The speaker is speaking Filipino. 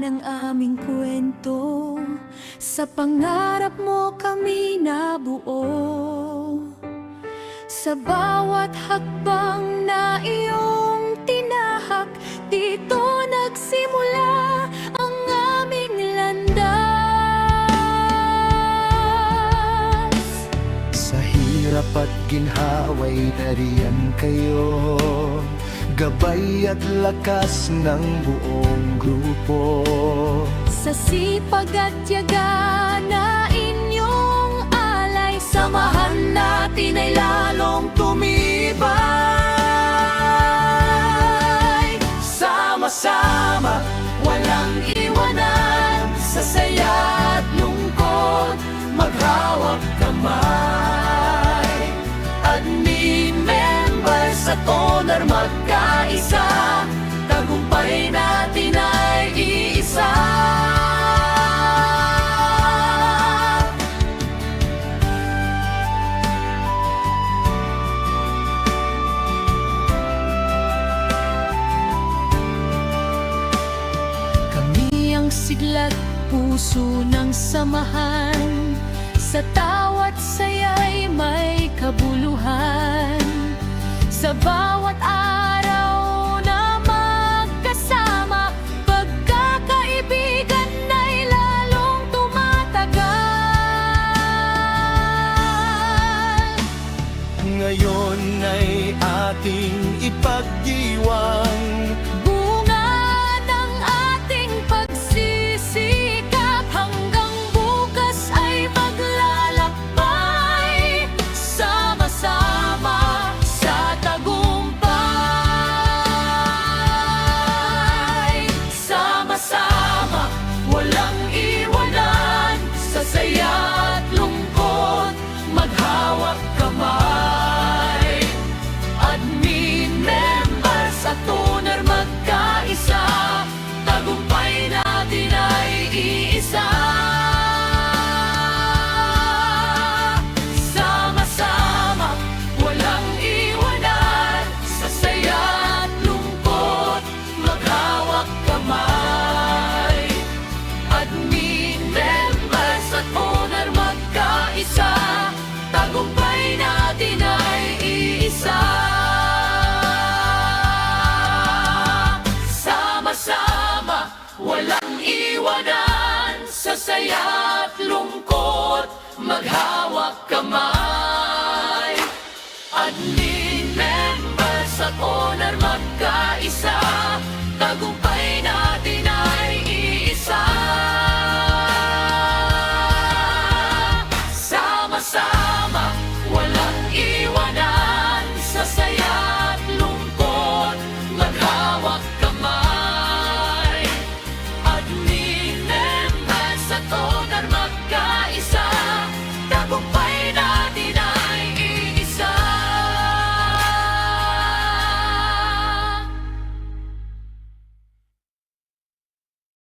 ng aming kwento. Sa pangarap mo kami nabuo. Sa bawat hakbang na iyong tinahak, dito nagsimula ang aming landas. Sa hirap at ginhawa'y nariyan kayo, gabay at lakas ng buong grupo. Sa sipag at tiyaga na inyong alay, samahan natin ay lalong tumibay. Sama-sama, walang iwanan, sa saya at lungkot, maghawak kamay. Admin members at owner magkaisa, tagumpay natin ay iisa. Kami ang sigla't puso ng samahan, sa tawat saya'y may kabuluhan. Sa bawat araw na magkasama, pagkakaibigan ay lalong tumatagal. Ngayon ay ating ipagdiwang, Bunga ng ating pagsisikap, hanggang bukas ay maglalakbay. Sama-sama sa tagumpay. Sama-sama, walang iwanan, sa saya at lungkot, maghawak kamay. Admin members at owner magkaisa, tagumpay natin ay iisa. Sama-sama, walang iwanan, sa saya at lungkot, maghawak kamay. Admin members at owner magkaisa, tagumpay natin ay iisa. Sama-sama, walang iwanan, sa saya at lungkot, maghawak kamay.